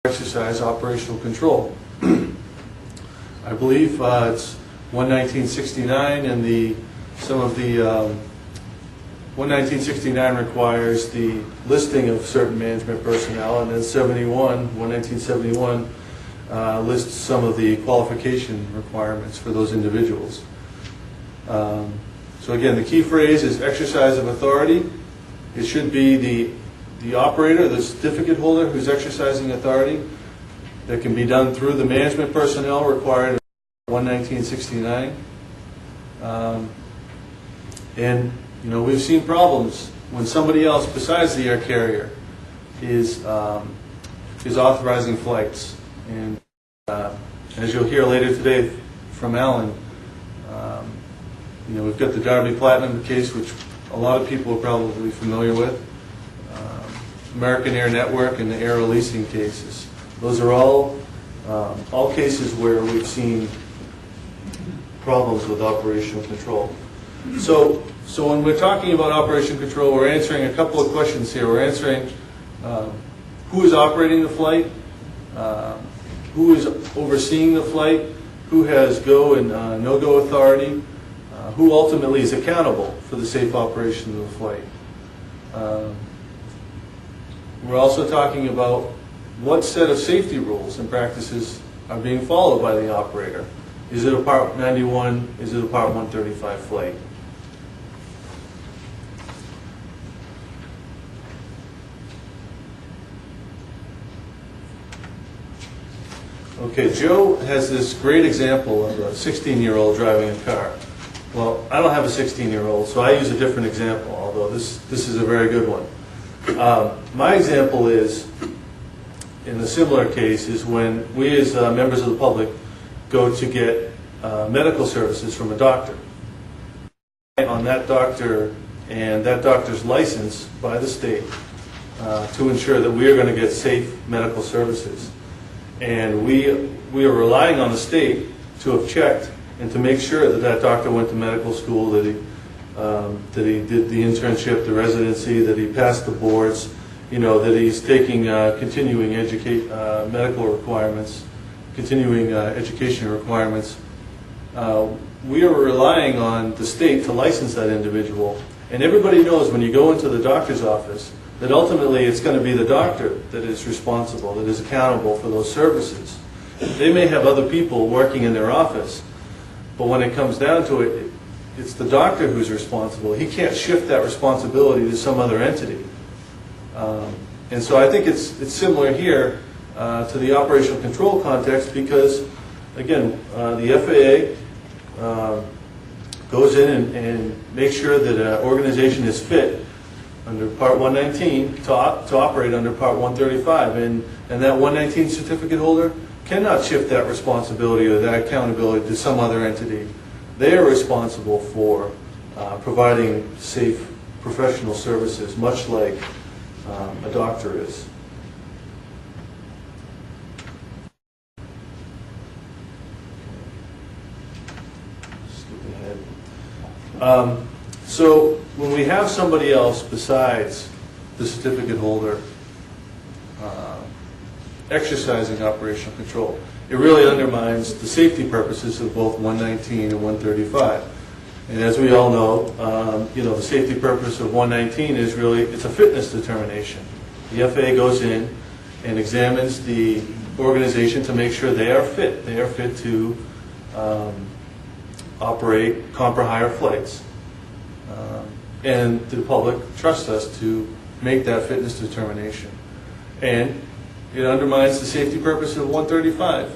exercise operational control. I believe it's 1969, and 1969 requires the listing of certain management personnel, and then 1971 lists some of the qualification requirements for those individuals. So again, the key phrase is exercise of authority. It should be the operator, the certificate holder who's exercising authority. That can be done through the management personnel required in 1969. And we've seen problems when somebody else besides the air carrier is authorizing flights. And as you'll hear later today from Alan, we've got the Darby Platinum case, which a lot of people are probably familiar with. American Air Network and the Aero leasing cases. Those are all cases where we've seen problems with operational control. So when we're talking about operational control, we're answering a couple of questions here. We're answering who is operating the flight, who is overseeing the flight, who has go and no-go authority, who ultimately is accountable for the safe operation of the flight. We're also talking about what set of safety rules and practices are being followed by the operator. Is it a Part 91? Is it a Part 135 flight? Okay, Joe has this great example of a 16-year-old driving a car. Well, I don't have a 16-year-old, so I use a different example, although this is a very good one. My example is, in a similar case, is when we as members of the public go to get medical services from a doctor. On that doctor and that doctor's license by the state to ensure that we are going to get safe medical services. And we are relying on the state to have checked and to make sure that that doctor went to medical school, that he did the internship, the residency, that he passed the boards, that he's taking continuing medical requirements, continuing education requirements. We are relying on the state to license that individual. And everybody knows when you go into the doctor's office that ultimately it's going to be the doctor that is responsible, that is accountable for those services. They may have other people working in their office, but when it comes down to it, it's the doctor who's responsible. He can't shift that responsibility to some other entity. And so I think it's similar here to the operational control context because, again, the FAA goes in and makes sure that an organization is fit under Part 119 to operate under Part 135. And that 119 certificate holder cannot shift that responsibility or that accountability to some other entity. They are responsible for providing safe professional services, much like a doctor is. Skip ahead. So when we have somebody else besides the certificate holder exercising operational control, it really undermines the safety purposes of both 119 and 135. And as we all know, the safety purpose of 119 is really, it's a fitness determination. The FAA goes in and examines the organization to make sure they are fit. They are fit to operate Compra-Hire flights. And the public trusts us to make that fitness determination. And it undermines the safety purpose of 135.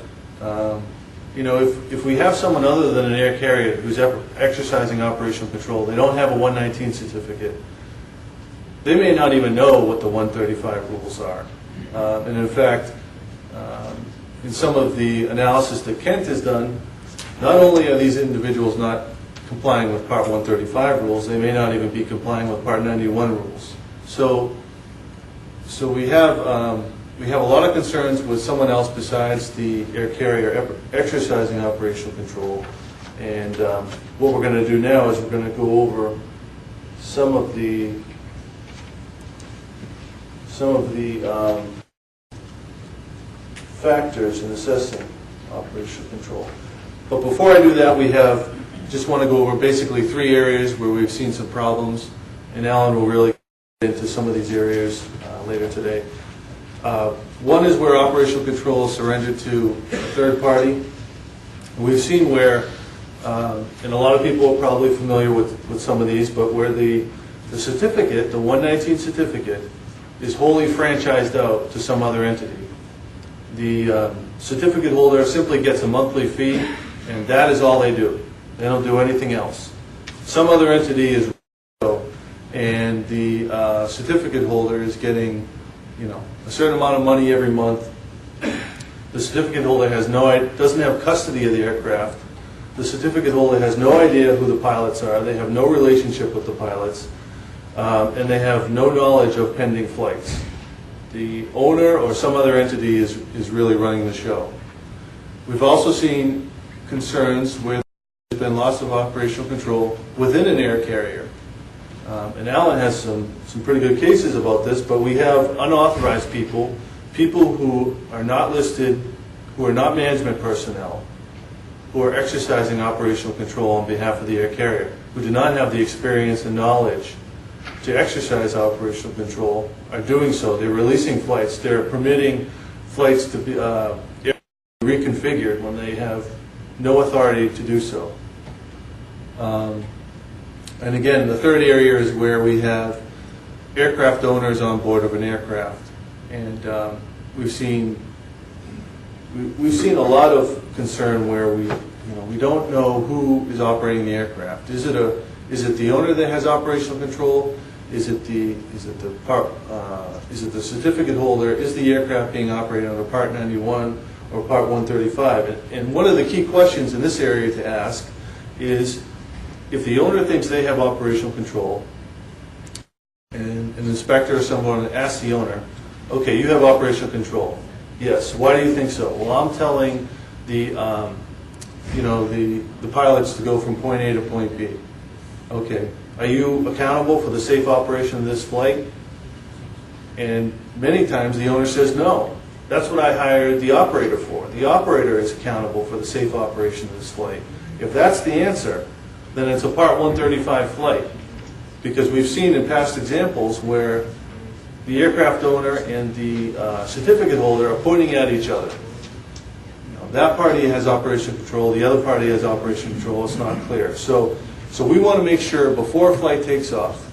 If we have someone other than an air carrier who's exercising operational control, they don't have a 119 certificate, they may not even know what the 135 rules are. And in fact, in some of the analysis that Kent has done, not only are these individuals not complying with Part 135 rules, they may not even be complying with Part 91 rules. So we have a lot of concerns with someone else besides the air carrier exercising operational control. And what we're going to do now is we're going to go over some of the factors in assessing operational control. But before I do that, just want to go over basically 3 areas where we've seen some problems, and Alan will really get into some of these areas later today. One is where operational control is surrendered to a third party. We've seen where, and a lot of people are probably familiar with some of these, but where the certificate, the 119 certificate, is wholly franchised out to some other entity. The certificate holder simply gets a monthly fee, and that is all they do. They don't do anything else. Some other entity is, and the certificate holder is getting, a certain amount of money every month. The certificate holder doesn't have custody of the aircraft. The certificate holder has no idea who the pilots are. They have no relationship with the pilots, and they have no knowledge of pending flights. The owner or some other entity is really running the show. We've also seen concerns where there's been loss of operational control within an air carrier. And Alan has some pretty good cases about this, but we have unauthorized people who are not listed, who are not management personnel, who are exercising operational control on behalf of the air carrier, who do not have the experience and knowledge to exercise operational control, are doing so. They're releasing flights. They're permitting flights to be reconfigured when they have no authority to do so. And again, the third area is where we have aircraft owners on board of an aircraft, and we've seen a lot of concern where we don't know who is operating the aircraft. Is it the owner that has operational control? Is it the certificate holder? Is the aircraft being operated under Part 91 or Part 135? And one of the key questions in this area to ask is, if the owner thinks they have operational control, and an inspector or someone asks the owner, okay, you have operational control. Yes. Why do you think so? Well, I'm telling the pilots to go from point A to point B. Okay. Are you accountable for the safe operation of this flight? And many times the owner says, no. That's what I hired the operator for. The operator is accountable for the safe operation of this flight. If that's the answer, then it's a Part 135 flight. Because we've seen in past examples where the aircraft owner and the certificate holder are pointing at each other. That party has operational control, the other party has operational control, it's not clear. So we want to make sure before a flight takes off,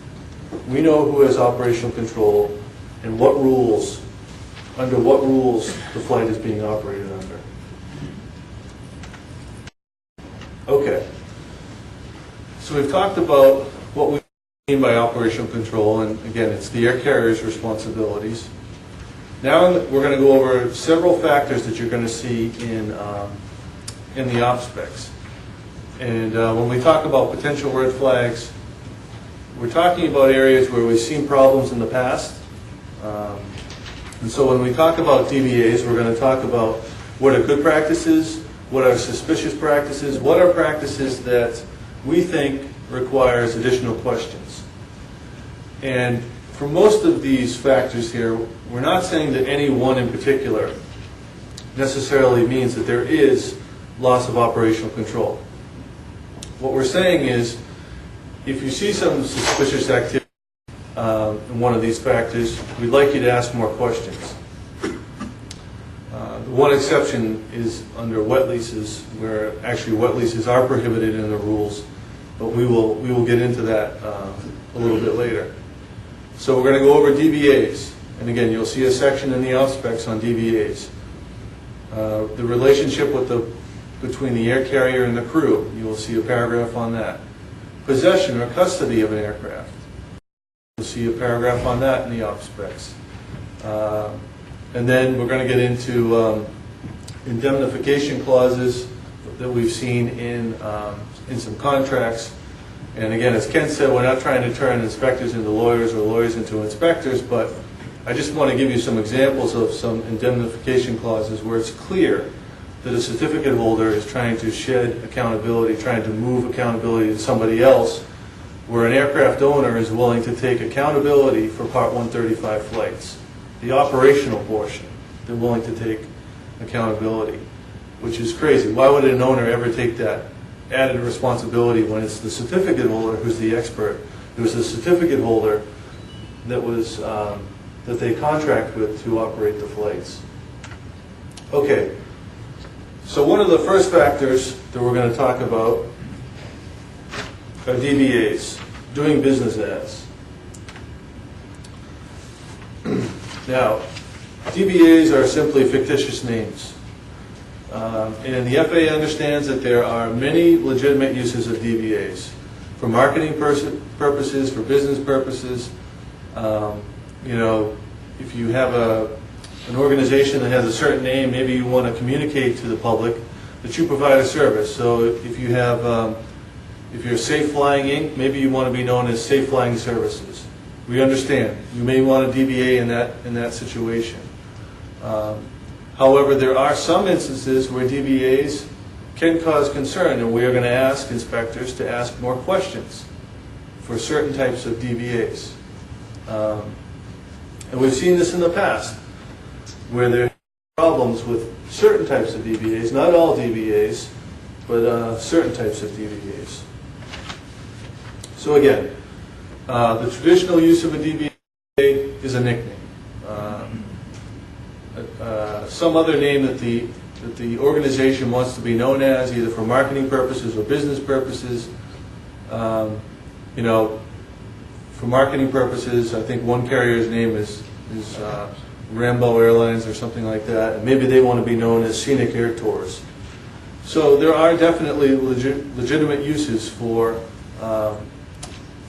we know who has operational control and under what rules the flight is being operated under. Okay. So we've talked about what we mean by operational control, and again, it's the air carrier's responsibilities. Now we're going to go over several factors that you're going to see in the op specs. And when we talk about potential red flags, we're talking about areas where we've seen problems in the past. And so when we talk about DBAs, we're going to talk about what are good practices, what are suspicious practices, what are practices that we think requires additional questions. And for most of these factors here, we're not saying that any one in particular necessarily means that there is loss of operational control. What we're saying is, if you see some suspicious activity in one of these factors, we'd like you to ask more questions. The one exception is under wet leases, where actually wet leases are prohibited in the rules, but we will get into that a little bit later. So we're going to go over DBAs, and again, you'll see a section in the op specs on DBAs. The relationship between the air carrier and the crew, you will see a paragraph on that. Possession or custody of an aircraft, you'll see a paragraph on that in the op specs. And then we're going to get into indemnification clauses that we've seen in some contracts. And again, as Ken said, we're not trying to turn inspectors into lawyers or lawyers into inspectors, but I just want to give you some examples of some indemnification clauses where it's clear that a certificate holder is trying to shed accountability, trying to move accountability to somebody else, where an aircraft owner is willing to take accountability for Part 135 flights. The operational portion, they're willing to take accountability, which is crazy. Why would an owner ever take that added responsibility when it's the certificate holder who's the expert? It was the certificate holder that was that they contract with to operate the flights. Okay, so one of the first factors that we're going to talk about are DBAs, doing business as. Now, DBAs are simply fictitious names. And the FAA understands that there are many legitimate uses of DBAs for marketing purposes, for business purposes. You know, if you have an organization that has a certain name, maybe you want to communicate to the public that you provide a service. So if you have, if you're Safe Flying Inc., maybe you want to be known as Safe Flying Services. We understand. You may want a DBA in that situation. However, there are some instances where DBAs can cause concern, and we are going to ask inspectors to ask more questions for certain types of DBAs. And we've seen this in the past, where there are problems with certain types of DBAs, not all DBAs, but certain types of DBAs. So again, the traditional use of a DBA is a nickname. Some other name that the organization wants to be known as, either for marketing purposes or business purposes. You know, for marketing purposes, I think one carrier's name is Rambo Airlines or something like that, and maybe they want to be known as Scenic Air Tours. So there are definitely legitimate uses for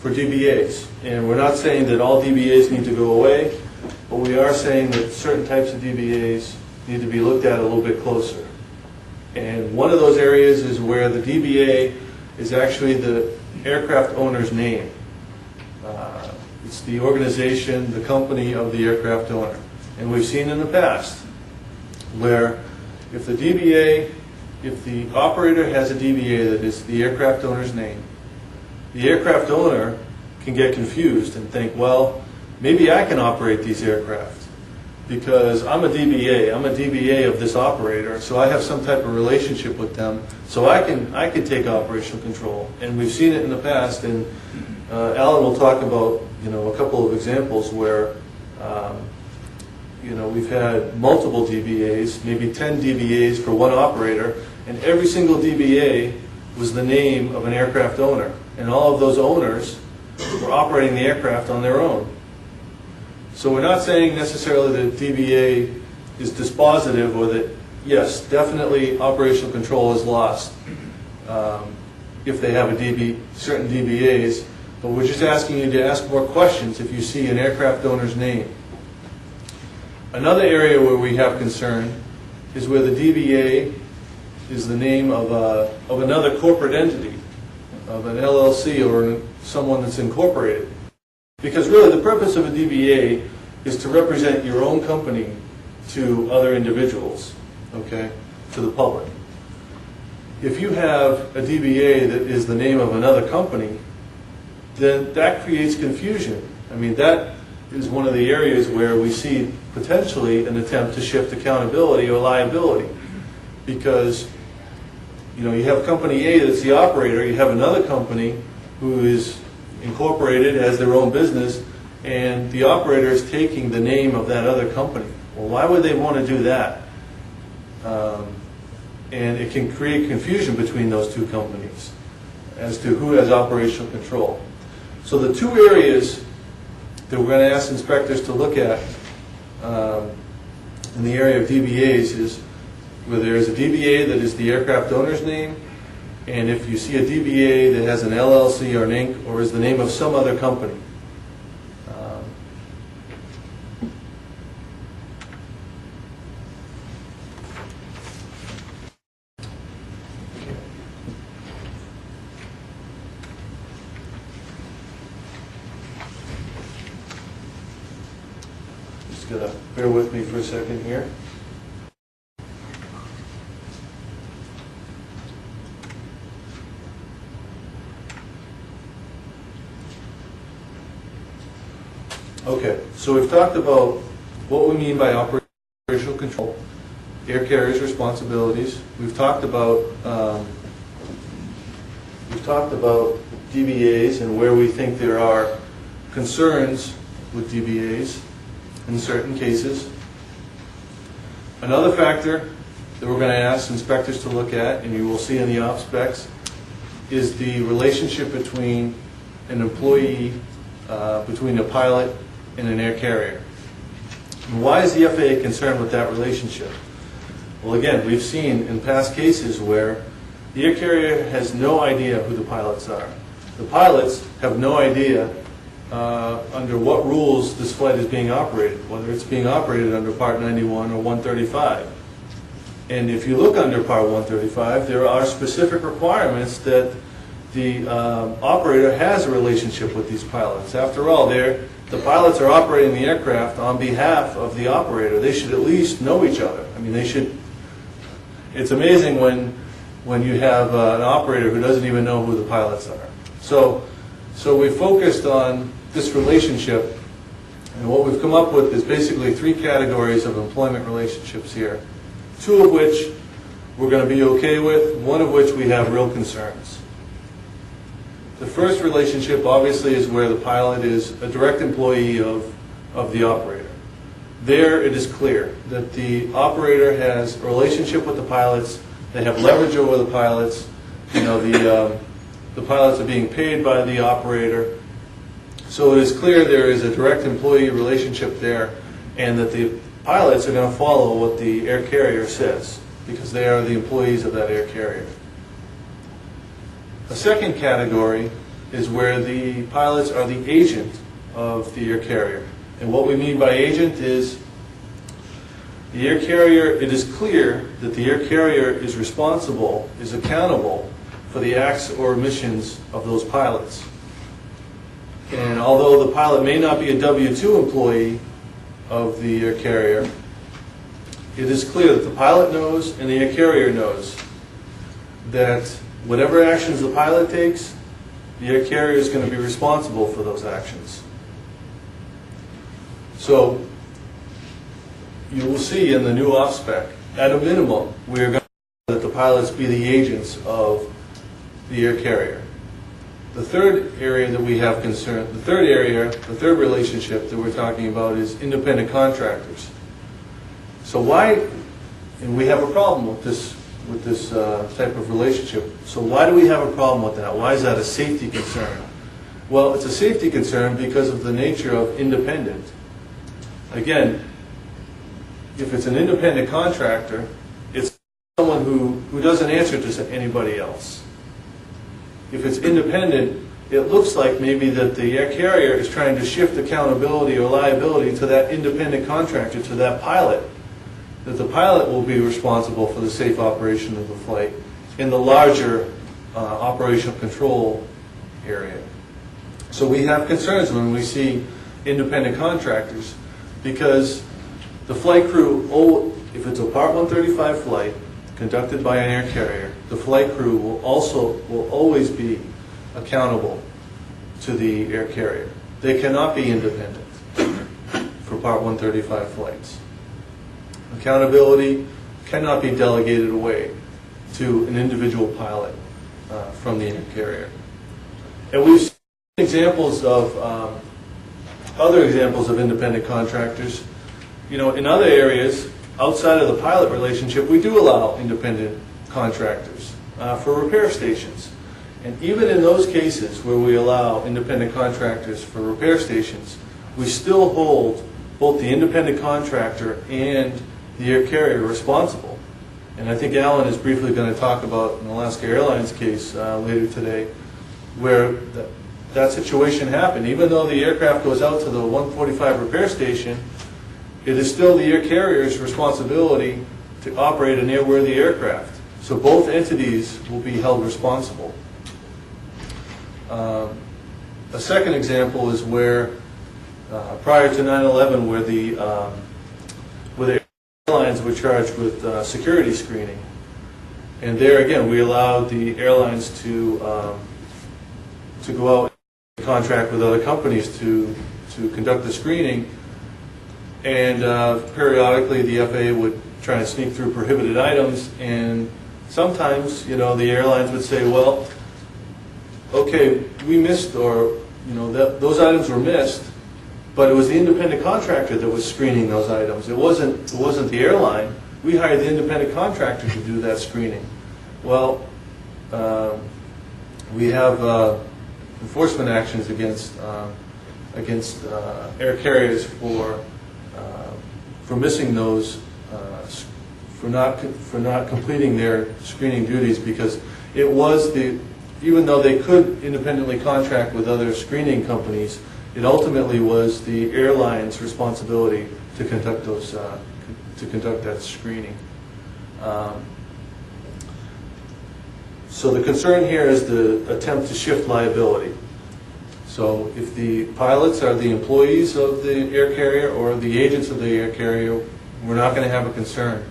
DBAs, and we're not saying that all DBAs need to go away, but we are saying that certain types of DBAs need to be looked at a little bit closer. And one of those areas is where the DBA is actually the aircraft owner's name. It's the organization, the company of the aircraft owner. And we've seen in the past where if the operator has a DBA that is the aircraft owner's name, the aircraft owner can get confused and think, well, maybe I can operate these aircraft because I'm a DBA. I'm a DBA of this operator, so I have some type of relationship with them, so I can take operational control. And we've seen it in the past, and Alan will talk about a couple of examples where we've had multiple DBAs, maybe 10 DBAs for one operator, and every single DBA was the name of an aircraft owner, and all of those owners were operating the aircraft on their own. So we're not saying necessarily that DBA is dispositive, or that, yes, definitely operational control is lost if they have certain DBAs, but we're just asking you to ask more questions if you see an aircraft owner's name. Another area where we have concern is where the DBA is the name of another corporate entity, of an LLC or someone that's incorporated. Because really the purpose of a DBA is to represent your own company to other individuals, okay, to the public. If you have a DBA that is the name of another company, then that creates confusion. I mean, that is one of the areas where we see potentially an attempt to shift accountability or liability. Because you have company A that's the operator, you have another company who is incorporated as their own business, and the operator is taking the name of that other company. Well, why would they want to do that? And it can create confusion between those two companies as to who has operational control. So the two areas that we're going to ask inspectors to look at in the area of DBAs is where there is a DBA that is the aircraft owner's name, and if you see a DBA that has an LLC or an Inc. or is the name of some other company. Just gonna bear with me for a second here. Okay, so we've talked about what we mean by operational control. air carrier's responsibilities. We've talked about DBAs and where we think there are concerns with DBAs in certain cases. Another factor that we're going to ask inspectors to look at, and you will see in the op specs, is the relationship between an employee, between a pilot and an air carrier. And why is the FAA concerned with that relationship? Well, again, we've seen in past cases where the air carrier has no idea who the pilots are. The pilots have no idea under what rules this flight is being operated, whether it's being operated under Part 91 or 135. And if you look under Part 135, there are specific requirements that the operator has a relationship with these pilots. After all, the pilots are operating the aircraft on behalf of the operator. They should at least know each other. I mean, they should. It's amazing when you have an operator who doesn't even know who the pilots are. So we focused on this relationship, and what we've come up with is basically 3 categories of employment relationships here, 2 of which we're going to be okay with, 1 of which we have real concerns. The first relationship obviously is where the pilot is a direct employee of the operator. There it is clear that the operator has a relationship with the pilots, they have leverage over the pilots, you know, the pilots are being paid by the operator. So it is clear there is a direct employee relationship there, and that the pilots are going to follow what the air carrier says, because they are the employees of that air carrier. A second category is where the pilots are the agent of the air carrier. And what we mean by agent is the air carrier, it is clear that the air carrier is responsible, is accountable for the acts or omissions of those pilots. And although the pilot may not be a W-2 employee of the air carrier, it is clear that the pilot knows and the air carrier knows that whatever actions the pilot takes, the air carrier is going to be responsible for those actions. So you will see in the new off spec, at a minimum, we are going to that the pilots be the agents of the air carrier. The third area that we have concern, the third relationship that we're talking about is independent contractors. So why, and we have a problem with this type of relationship. So why do we have a problem with that? Why is that a safety concern? Well, it's a safety concern because of the nature of independent. Again, if it's an independent contractor, it's someone who doesn't answer to anybody else. If it's independent, it looks like maybe that the air carrier is trying to shift accountability or liability to that independent contractor, to that pilot, that the pilot will be responsible for the safe operation of the flight in the larger operational control area. So we have concerns when we see independent contractors, because the flight crew, if it's a Part 135 flight conducted by an air carrier, the flight crew will always be accountable to the air carrier. They cannot be independent for Part 135 flights. Accountability cannot be delegated away to an individual pilot from the air carrier. And we've seen examples of other examples of independent contractors. You know, in other areas outside of the pilot relationship, we do allow independent contractors for repair stations. And even in those cases where we allow independent contractors for repair stations, we still hold both the independent contractor and the air carrier responsible. And I think Alan is briefly going to talk about an Alaska Airlines case later today, where that situation happened. Even though the aircraft goes out to the 145 repair station, it is still the air carrier's responsibility to operate an airworthy aircraft. So both entities will be held responsible. A second example is where, prior to 9/11, where the airlines were charged with security screening. And there again, we allowed the airlines to go out and contract with other companies to conduct the screening. And periodically the FAA would try and sneak through prohibited items, and sometimes, you know, the airlines would say, well, okay, we missed, or, you know, those items were missed, but it was the independent contractor that was screening those items. It wasn't the airline. We hired the independent contractor to do that screening. Well, we have enforcement actions against air carriers for missing those, for not completing their screening duties, because it was even though they could independently contract with other screening companies, it ultimately was the airline's responsibility to conduct those that screening. So the concern here is the attempt to shift liability. So if the pilots are the employees of the air carrier or the agents of the air carrier, we're not going to have a concern.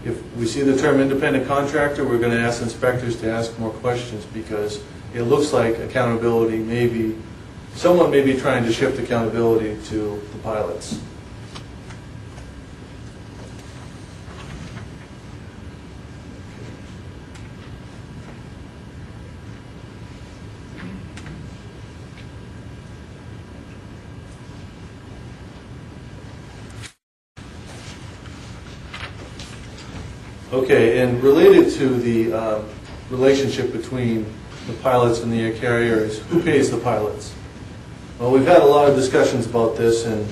If we see the term independent contractor, we're going to ask inspectors to ask more questions, because it looks like accountability someone may be trying to shift accountability to the pilots. Okay, and related to the relationship between the pilots and the air carriers, who pays the pilots? Well, we've had a lot of discussions about this, and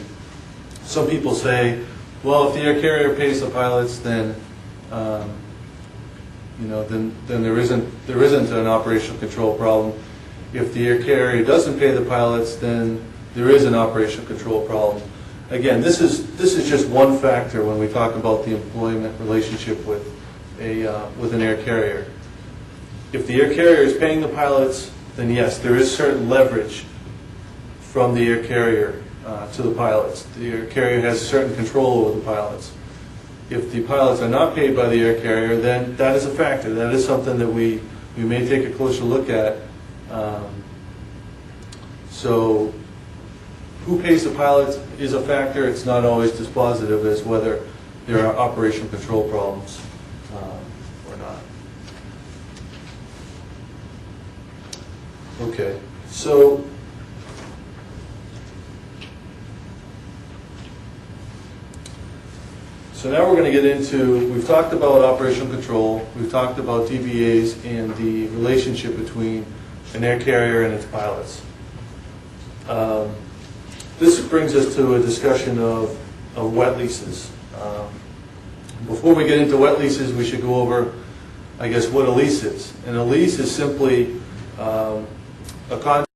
some people say, well, if the air carrier pays the pilots, then then there isn't an operational control problem. If the air carrier doesn't pay the pilots, then there is an operational control problem. Again, this is just one factor when we talk about the employment relationship with an air carrier. If the air carrier is paying the pilots, then yes, there is certain leverage from the air carrier to the pilots. The air carrier has certain control over the pilots. If the pilots are not paid by the air carrier, then that is a factor. That is something that we may take a closer look at. So who pays the pilots is a factor. It's not always dispositive as whether there are operational control problems or not. Okay, so now we're going to get into, we've talked about operational control, we've talked about DBAs and the relationship between an air carrier and its pilots. This brings us to a discussion of wet leases. Before we get into wet leases, we should go over, I guess, what a lease is. And a lease is simply a contract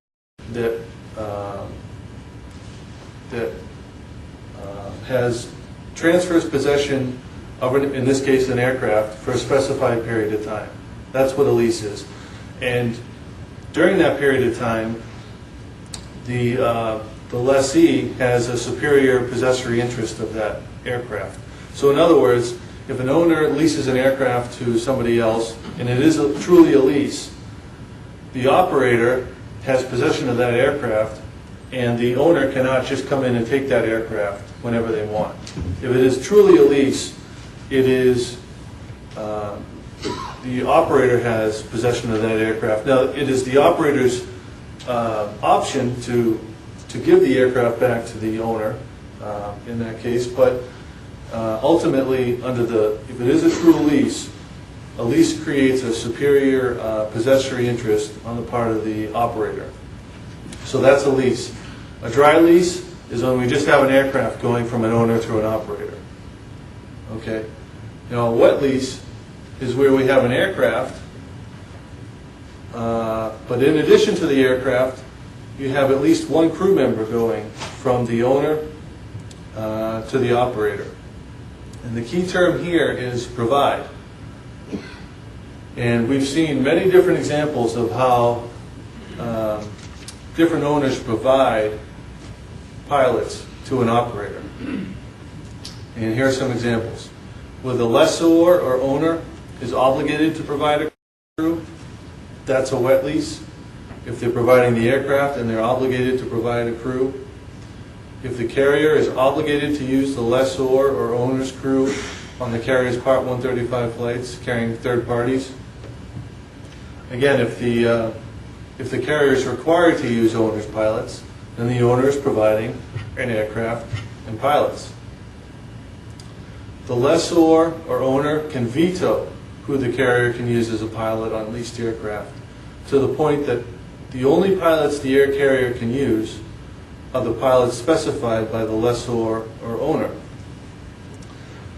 that transfers possession of, in this case, an aircraft for a specified period of time. That's what a lease is. And during that period of time, the lessee has a superior possessory interest of that aircraft. So in other words, if an owner leases an aircraft to somebody else, and it is truly a lease, the operator has possession of that aircraft, and the owner cannot just come in and take that aircraft whenever they want. If it is truly a lease, it is the operator has possession of that aircraft. Now, it is the operator's option to give the aircraft back to the owner in that case, but ultimately, if it is a true lease, a lease creates a superior possessory interest on the part of the operator. So that's a lease. A dry lease is when we just have an aircraft going from an owner to an operator. Okay. Now, a wet lease is where we have an aircraft, but in addition to the aircraft, you have at least one crew member going from the owner to the operator. And the key term here is provide. And we've seen many different examples of how different owners provide pilots to an operator. And here are some examples. Where the lessor or owner is obligated to provide a crew, that's a wet lease. If they're providing the aircraft and they're obligated to provide a crew. If the carrier is obligated to use the lessor or owner's crew on the carrier's Part 135 flights carrying third parties. Again, if the carrier is required to use owner's pilots, then the owner is providing an aircraft and pilots. The lessor or owner can veto who the carrier can use as a pilot on leased aircraft, to the point that the only pilots the air carrier can use are the pilots specified by the lessor or owner.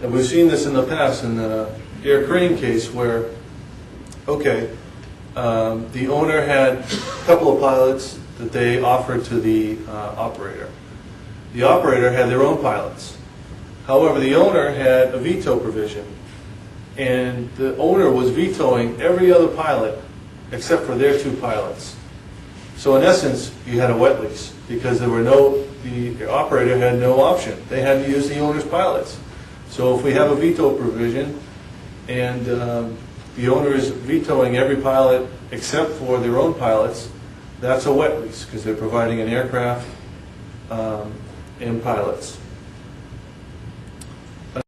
And we've seen this in the past in the Air Crane case where, okay, the owner had a couple of pilots that they offered to the operator. The operator had their own pilots. However, the owner had a veto provision, and the owner was vetoing every other pilot except for their two pilots. So in essence, you had a wet lease because the operator had no option. They had to use the owner's pilots. So if we have a veto provision and the owner is vetoing every pilot except for their own pilots, that's a wet lease because they're providing an aircraft and pilots. An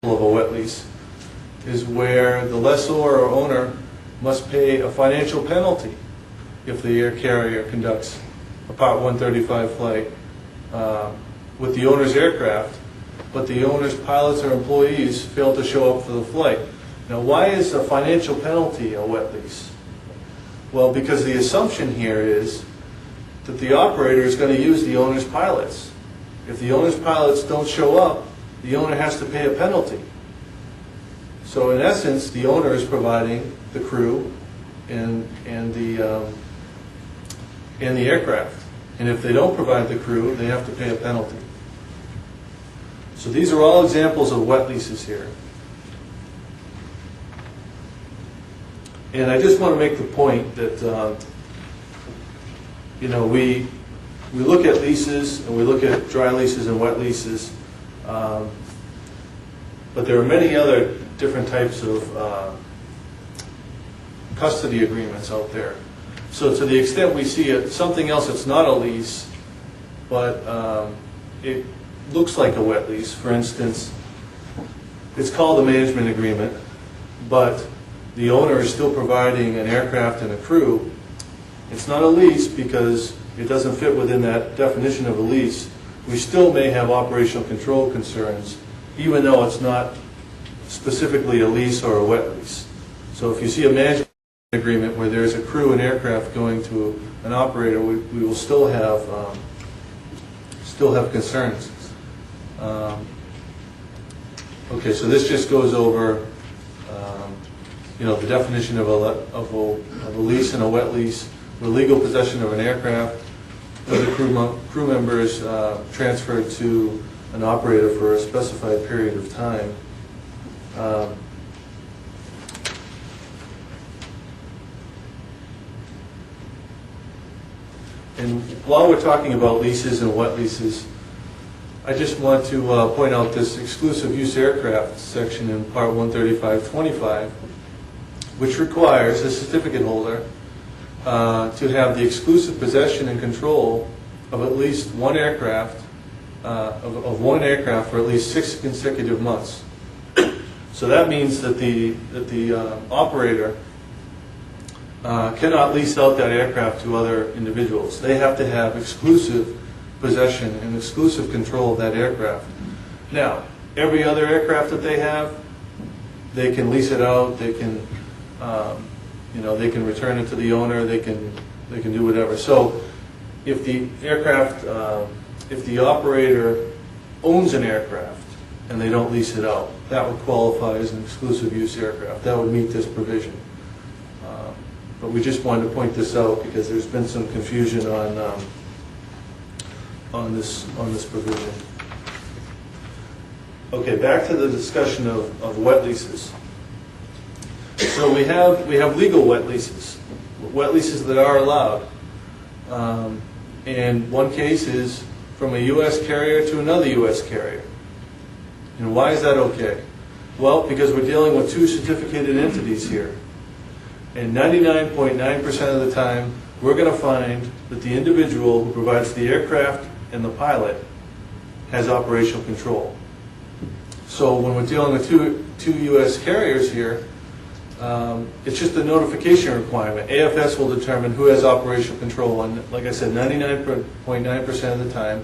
example of a wet lease is where the lessor or owner must pay a financial penalty if the air carrier conducts a Part 135 flight with the owner's aircraft, but the owner's pilots or employees fail to show up for the flight. Now, why is a financial penalty a wet lease? Well, because the assumption here is that the operator is going to use the owner's pilots. If the owner's pilots don't show up, the owner has to pay a penalty. So in essence, the owner is providing the crew and the aircraft. And if they don't provide the crew, they have to pay a penalty. So these are all examples of wet leases here. And I just want to make the point that we look at leases and we look at dry leases and wet leases, but there are many other different types of custody agreements out there. So to the extent we see something else that's not a lease, but it looks like a wet lease, for instance, it's called a management agreement, but the owner is still providing an aircraft and a crew. It's not a lease because it doesn't fit within that definition of a lease. We still may have operational control concerns, even though it's not specifically a lease or a wet lease. So if you see a management agreement where there's a crew and aircraft going to an operator, we will still have concerns. Okay, so this just goes over the definition of a lease and a wet lease, the legal possession of an aircraft, where the crew member is transferred to an operator for a specified period of time. And while we're talking about leases and wet leases, I just want to point out this exclusive use aircraft section in Part 135.25, which requires a certificate holder to have the exclusive possession and control of at least one aircraft, of one aircraft for at least 6 consecutive months. So that means that the operator cannot lease out that aircraft to other individuals. They have to have exclusive possession and exclusive control of that aircraft. Now, every other aircraft that they have, they can lease it out. They can, they can return it to the owner. They can do whatever. So, if the aircraft, if the operator owns an aircraft and they don't lease it out, that would qualify as an exclusive use aircraft. That would meet this provision. But we just wanted to point this out because there's been some confusion on this provision. Okay, back to the discussion of wet leases. So we have legal wet leases that are allowed. And one case is from a U.S. carrier to another U.S. carrier. And why is that okay? Well, because we're dealing with two certificated entities here. And 99.9% of the time, we're going to find that the individual who provides the aircraft and the pilot has operational control. So when we're dealing with two U.S. carriers here, it's just a notification requirement. AFS will determine who has operational control, and like I said, 99.9% of the time,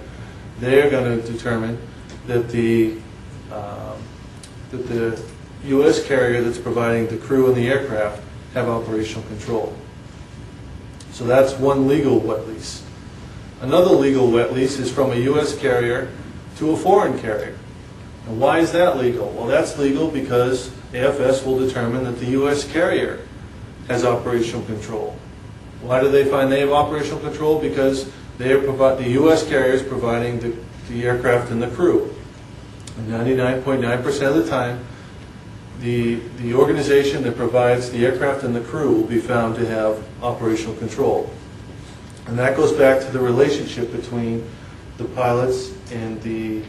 they're going to determine that the U.S. carrier that's providing the crew and the aircraft have operational control. So that's one legal wet lease. Another legal wet lease is from a U.S. carrier to a foreign carrier. And why is that legal? Well, that's legal because AFS will determine that the U.S. carrier has operational control. Why do they find they have operational control? Because the U.S. carrier is providing the aircraft and the crew. 99.9% of the time, the organization that provides the aircraft and the crew will be found to have operational control. And that goes back to the relationship between the pilots and the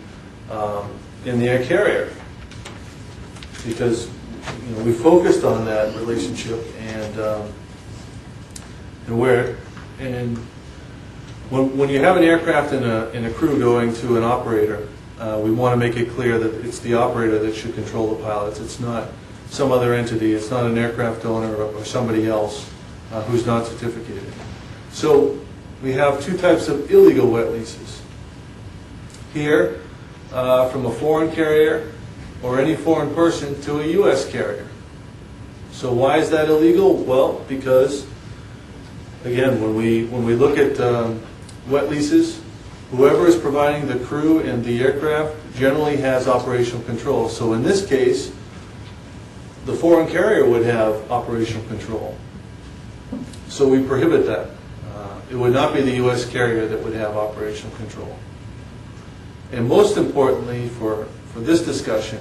air carrier. Because we focused on that relationship, and when you have an aircraft and a crew going to an operator, we want to make it clear that it's the operator that should control the pilots. It's not some other entity. It's not an aircraft owner or somebody else who's not certificated. So we have two types of illegal wet leases. Here, from a foreign carrier or any foreign person to a U.S. carrier. So why is that illegal? Well, because, again, when we look at wet leases, whoever is providing the crew and the aircraft generally has operational control. So in this case, the foreign carrier would have operational control. So we prohibit that. It would not be the U.S. carrier that would have operational control. And most importantly for this discussion,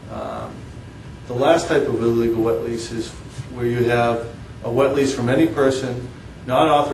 the last type of illegal wet lease is where you have a wet lease from any person not authorized